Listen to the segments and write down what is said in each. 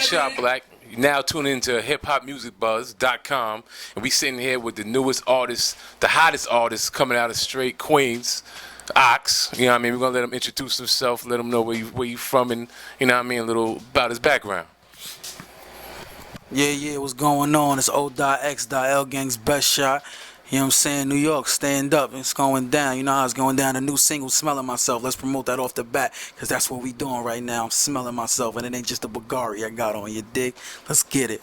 Shot Black. You now tune into HipHopMusicBuzz.com, and we sitting here with the newest artist, the hottest artist coming out of straight Queens, Ox. You know what I mean? We're gonna let him introduce himself, let him know where you from, and you know what I mean, a little about his background. Yeah, what's going on? It's O.X.L Gang's best shot. You know what I'm saying? New York, stand up. It's going down. You know how it's going down. A new single, Smelling Myself. Let's promote that off the bat, because that's what we doing right now. I'm smelling myself, and it ain't just a Bulgari I got on, you dig? Let's get it.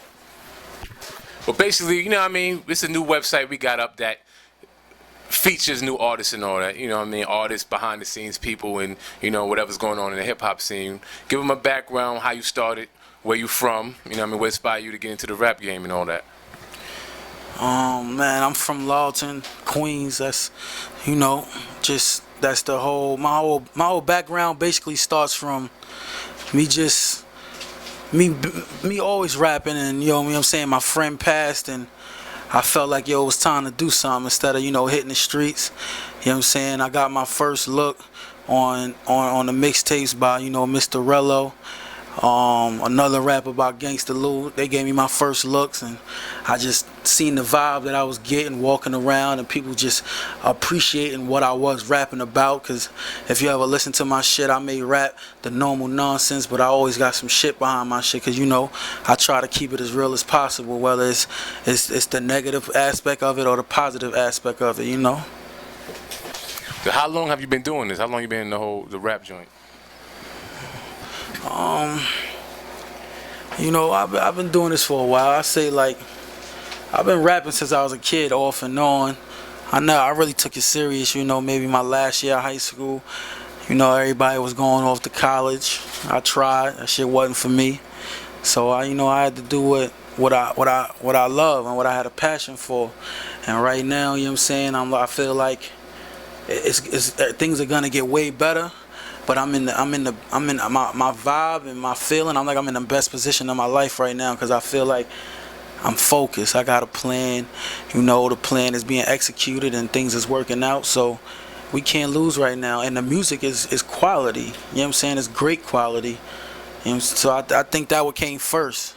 Well, basically, you know what I mean? It's a new website we got up that features new artists and all that. You know what I mean? Artists, behind the scenes people, and, you know, whatever's going on in the hip-hop scene. Give them a background, how you started, where you from, you know what I mean? What inspired you to get into the rap game and all that. Man, I'm from Lawton, Queens. That's, you know, just that's the whole my whole background basically starts from me always rapping, and you know what I'm saying, my friend passed and I felt like it was time to do something instead of, you know, hitting the streets. You know what I'm saying? I got my first look on the mixtapes by, you know, Mr. Rello. Another rapper by Gangsta Lou. They gave me my first looks, and I just seen the vibe that I was getting walking around, and people just appreciating what I was rapping about. Because if you ever listen to my shit, I may rap the normal nonsense, but I always got some shit behind my shit, because, you know, I try to keep it as real as possible, whether it's the negative aspect of it or the positive aspect of it, you know. So how long have you been doing this? How long you been in the rap joint? You know, I've been doing this for a while. I say, like, I've been rapping since I was a kid, off and on. I really took it serious, you know, maybe my last year of high school. You know, everybody was going off to college. I tried. That shit wasn't for me. So I had to do what I love and what I had a passion for. And right now, you know what I'm saying, I feel like things are gonna get way better. But my vibe and my feeling, I'm in the best position of my life right now, because I feel like I'm focused. I got a plan. You know, the plan is being executed and things is working out. So we can't lose right now. And the music is quality. You know what I'm saying? It's great quality. You know, so I think that what came first.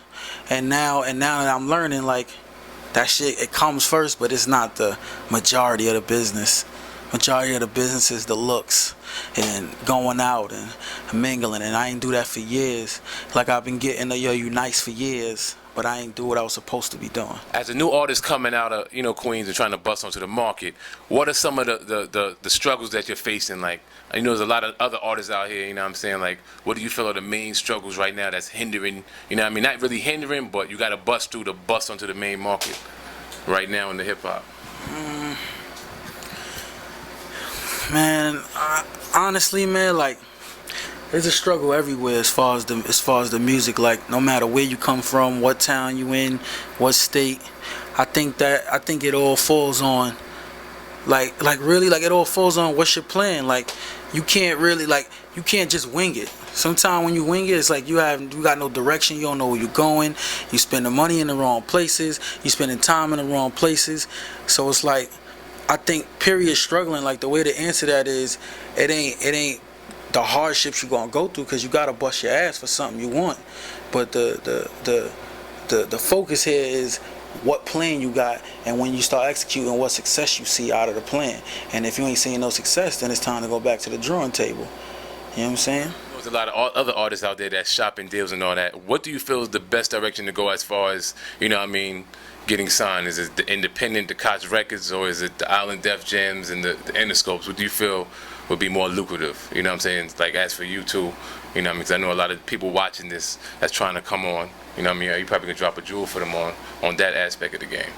And now that I'm learning, like, that shit, it comes first, but it's not the majority of the business. Majority of the business is the looks and going out and mingling, and I ain't do that for years. Like, I've been getting the you nice for years, but I ain't do what I was supposed to be doing. As a new artist coming out of, you know, Queens and trying to bust onto the market, what are some of the struggles that you're facing? Like, you know, there's a lot of other artists out here, you know what I'm saying? Like, what do you feel are the main struggles right now that's hindering, you know what I mean? Not really hindering, but you got to bust through to bust onto the main market right now in the hip-hop. Man, honestly, man, like, there's a struggle everywhere as far as the music. Like, no matter where you come from, what town you in, what state, I think it all falls on, like really, like, it all falls on what you're playing. Like, you can't just wing it. Sometimes when you wing it, it's like you got no direction. You don't know where you're going. You spend the money in the wrong places. You spending time in the wrong places. So it's like, I think period struggling, like, the way to answer that is it ain't the hardships you're gonna go through, because you gotta bust your ass for something you want. But the focus here is what plan you got, and when you start executing, what success you see out of the plan. And if you ain't seeing no success, then it's time to go back to the drawing table. You know what I'm saying? There's a lot of other artists out there that shopping deals and all that. What do you feel is the best direction to go as far as, you know what I mean, getting signed? Is it the independent, the Koch Records, or is it the Island Def Jams and the Interscopes? What do you feel would be more lucrative? You know what I'm saying? Like, as for you too, you know what I mean? Because I know a lot of people watching this that's trying to come on. You know what I mean? You probably can drop a jewel for them on that aspect of the game.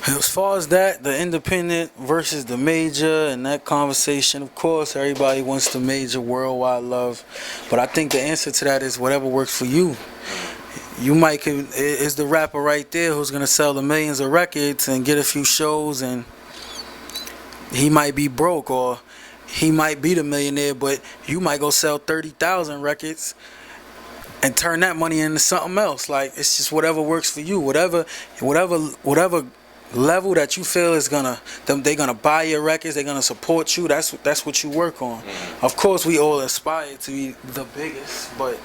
As far as that, the independent versus the major and that conversation, of course, everybody wants the major worldwide love. But I think the answer to that is whatever works for you. You is the rapper right there who's gonna sell the millions of records and get a few shows, and he might be broke, or he might be the millionaire, but you might go sell 30,000 records and turn that money into something else. Like, it's just whatever works for you, whatever level that you feel is they're gonna buy your records, they're gonna support you. That's what you work on. Of course, we all aspire to be the biggest, but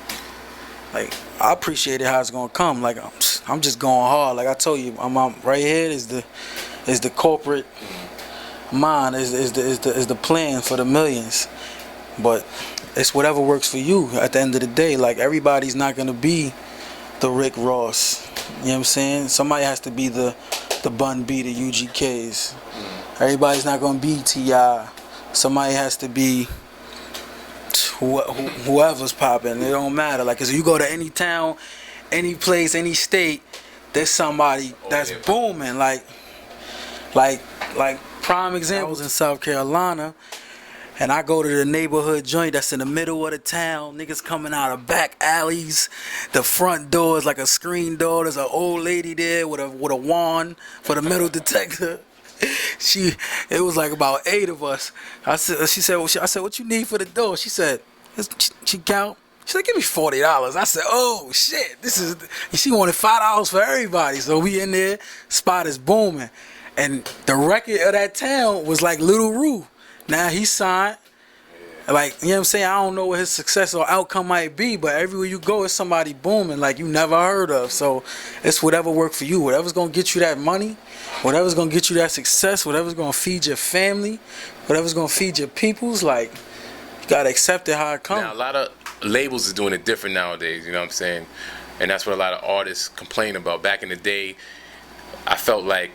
like I appreciate it how it's gonna come. Like I'm just going hard. Like I told you, I'm right here is the corporate mind, is the plan for the millions. But it's whatever works for you at the end of the day. Like everybody's not gonna be the Rick Ross. You know what I'm saying? Somebody has to be the Bun B, the UGKs. Everybody's not gonna be T.I. Somebody has to be whoever's popping. It don't matter. Like, 'cause if you go to any town, any place, any state, there's somebody that's booming. Like prime example, I was in South Carolina, and I go to the neighborhood joint that's in the middle of the town. Niggas coming out of back alleys. The front door is like a screen door. There's an old lady there with a wand for the metal detector. It was like about 8 of us. I said, what you need for the door? She said, she count. She said, give me $40. I said, oh shit, she wanted $5 for everybody. So we in there, spot is booming. And the record of that town was like Little Rue. Now he signed. Like, you know what I'm saying? I don't know what his success or outcome might be, but everywhere you go, it's somebody booming like you never heard of. So it's whatever worked for you. Whatever's going to get you that money, whatever's going to get you that success, whatever's going to feed your family, whatever's going to feed your peoples, like, you got to accept it how it comes. Now, a lot of labels is doing it different nowadays, you know what I'm saying? And that's what a lot of artists complain about. Back in the day, I felt like,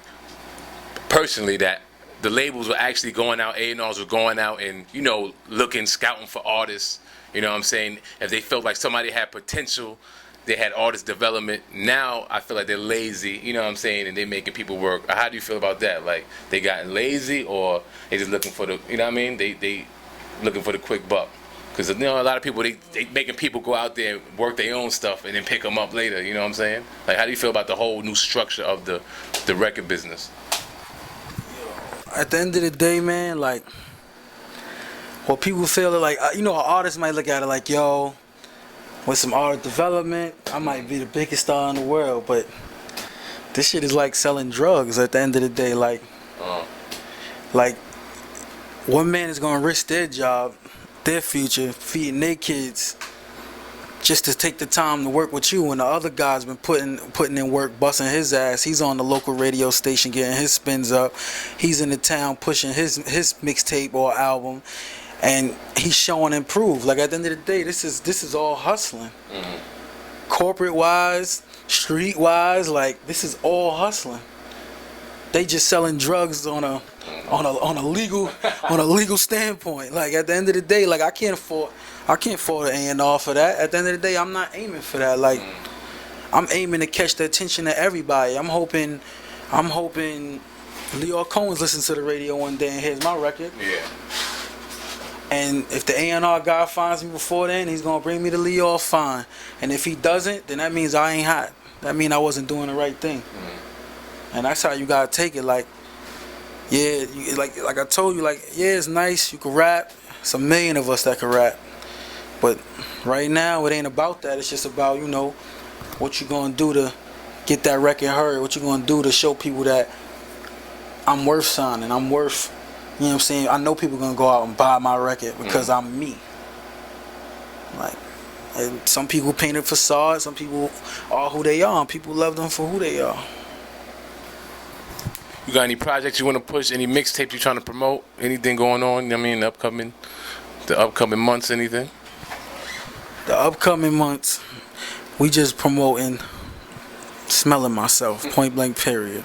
personally, that the labels were actually going out, A&Rs were going out and, you know, looking, scouting for artists, you know what I'm saying? If they felt like somebody had potential, they had artist development. Now, I feel like they're lazy, you know what I'm saying, and they're making people work. How do you feel about that? Like, they gotten lazy, or they just looking for the, you know what I mean? They looking for the quick buck. Because, you know, a lot of people, they making people go out there and work their own stuff and then pick them up later, you know what I'm saying? Like, how do you feel about the whole new structure of the record business? At the end of the day, man, like, what people feel like, you know, an artist might look at it like, yo, with some art development, I might be the biggest star in the world, but this shit is like selling drugs at the end of the day. Like one man is gonna risk their job, their future, feeding their kids, just to take the time to work with you, and the other guy's been putting in work, busting his ass. He's on the local radio station getting his spins up. He's in the town pushing his mixtape or album, and he's showing and prove. Like, at the end of the day, this is all hustling. Corporate wise, street wise, like, this is all hustling. They just selling drugs on a legal standpoint. Like, at the end of the day, like, I can't afford an A&R for that. At the end of the day, I'm not aiming for that. Like, I'm aiming to catch the attention of everybody. I'm hoping Leo Cohen's listens to the radio one day and hears my record. Yeah. And if the A&R guy finds me before then, he's gonna bring me to Leo, fine. And if he doesn't, then that means I ain't hot. That means I wasn't doing the right thing. And that's how you gotta take it. Like, yeah, like I told you, like, yeah, it's nice, you can rap. It's a million of us that can rap. But right now, it ain't about that. It's just about, you know, what you gonna do to get that record heard. What you gonna do to show people that I'm worth signing. I'm worth, you know what I'm saying? I know people gonna go out and buy my record because I'm me. Like, and some people paint a facade. Some people are who they are. And people love them for who they are. You got any projects you want to push? Any mixtapes you trying to promote? Anything going on? I mean, the upcoming months, anything? The upcoming months, we just promoting Smelling Myself, point blank period.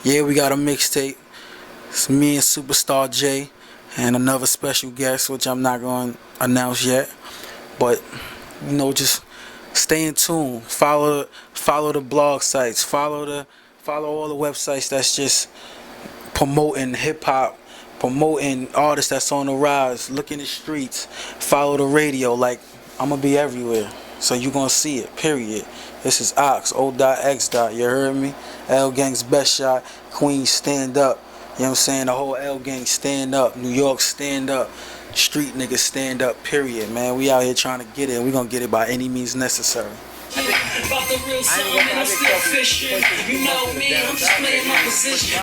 Yeah, we got a mixtape. It's me and Superstar J and another special guest, which I'm not going to announce yet. But, you know, just stay in tune. Follow the blog sites. Follow all the websites that's just promoting hip-hop, promoting artists that's on the rise. Look in the streets. Follow the radio. Like, I'm going to be everywhere. So you going to see it, period. This is Ox, O.X. You heard me? L Gang's best shot. Queens, stand up. You know what I'm saying? The whole L Gang, stand up. New York, stand up. Street niggas, stand up, period, man. We out here trying to get it. We going to get it by any means necessary. about the real something and I'm still fishing. You know me, I'm just playing my position.